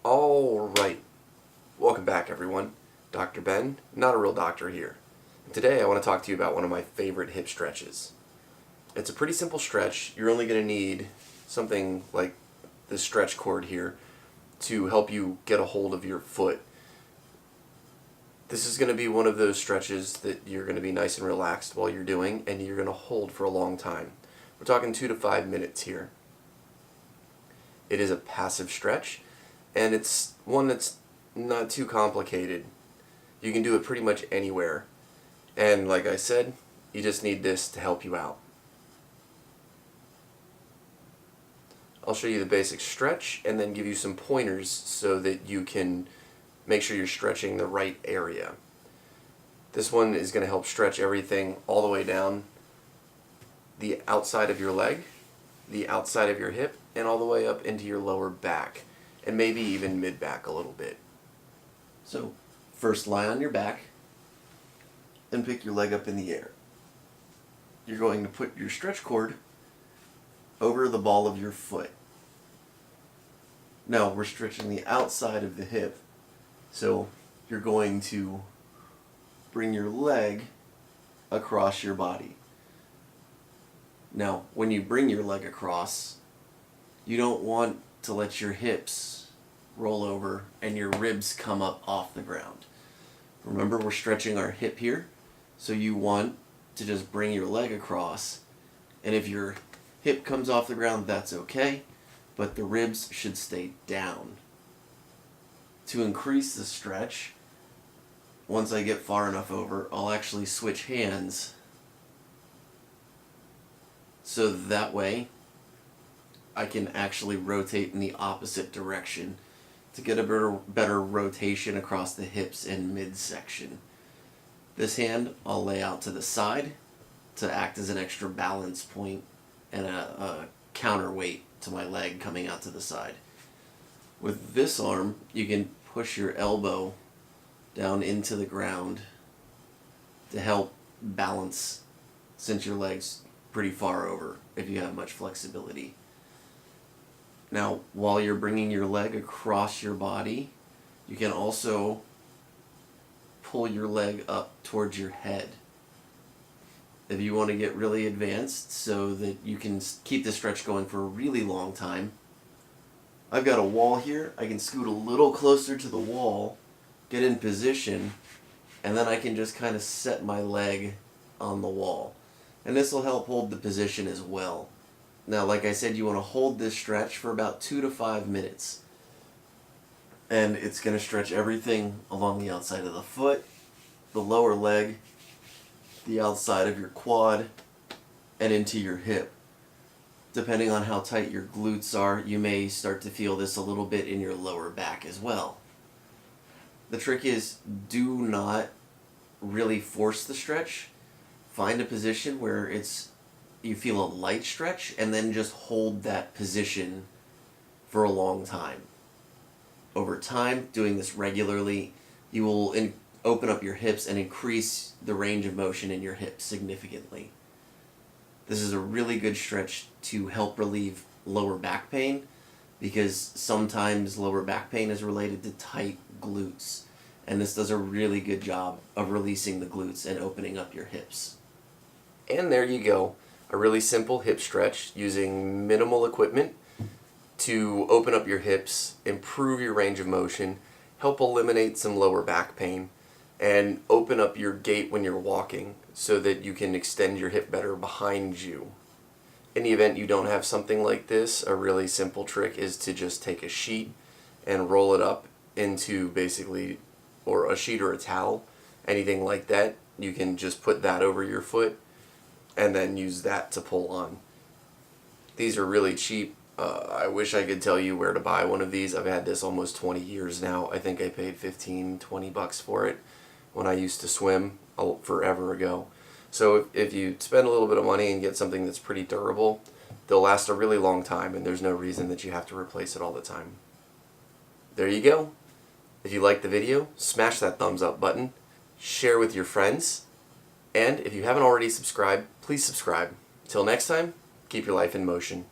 Alright, welcome back everyone. Dr. Ben, not a real doctor here. And today I want to talk to you about one of my favorite hip stretches. It's a pretty simple stretch. You're only going to need something like this stretch cord here to help you get a hold of your foot. This is going to be one of those stretches that you're going to be nice and relaxed while you're doing, and you're going to hold for a long time. We're talking 2 to 5 minutes here. It is a passive stretch, and it's one that's not too complicated. You can do it pretty much anywhere. And like I said, you just need this to help you out. I'll show you the basic stretch and then give you some pointers so that you can make sure you're stretching the right area. This one is going to help stretch everything all the way down the outside of your leg, the outside of your hip, and all the way up into your lower back, and maybe even mid-back a little bit. So first lie on your back and pick your leg up in the air. You're going to put your stretch cord over the ball of your foot. Now we're stretching the outside of the hip, so you're going to bring your leg across your body. Now when you bring your leg across, you don't want to let your hips roll over and your ribs come up off the ground. Remember, we're stretching our hip here, so you want to just bring your leg across, and if your hip comes off the ground, that's okay, but the ribs should stay down. To increase the stretch, once I get far enough over, I'll actually switch hands, so that way I can actually rotate in the opposite direction to get a better rotation across the hips and midsection. This hand I'll lay out to the side to act as an extra balance point and a counterweight to my leg coming out to the side. With this arm, you can push your elbow down into the ground to help balance, since your leg's pretty far over if you have much flexibility. Now, while you're bringing your leg across your body, you can also pull your leg up towards your head. If you want to get really advanced so that you can keep the stretch going for a really long time, I've got a wall here. I can scoot a little closer to the wall, get in position, and then I can just kind of set my leg on the wall. And this will help hold the position as well. Now, like I said, you want to hold this stretch for about 2 to 5 minutes. And it's going to stretch everything along the outside of the foot, the lower leg, the outside of your quad, and into your hip. Depending on how tight your glutes are, you may start to feel this a little bit in your lower back as well. The trick is, do not really force the stretch. Find a position where you feel a light stretch, and then just hold that position for a long time. Over time, doing this regularly, you will open up your hips and increase the range of motion in your hips significantly. This is a really good stretch to help relieve lower back pain, because sometimes lower back pain is related to tight glutes, and this does a really good job of releasing the glutes and opening up your hips. And there you go. A really simple hip stretch using minimal equipment to open up your hips, improve your range of motion, help eliminate some lower back pain, and open up your gait when you're walking so that you can extend your hip better behind you. In the event you don't have something like this, a really simple trick is to just take a sheet and roll it up into basically, or a sheet or a towel, anything like that. You can just put that over your foot and then use that to pull on. These are really cheap. I wish I could tell you where to buy one of these. I've had this almost 20 years now. I think I paid $15-20 for it when I used to swim forever ago. So if you spend a little bit of money and get something that's pretty durable, they'll last a really long time, and there's no reason that you have to replace it all the time. There you go. If you liked the video, smash that thumbs up button, share with your friends, and if you haven't already subscribed, please subscribe. Till next time, keep your life in motion.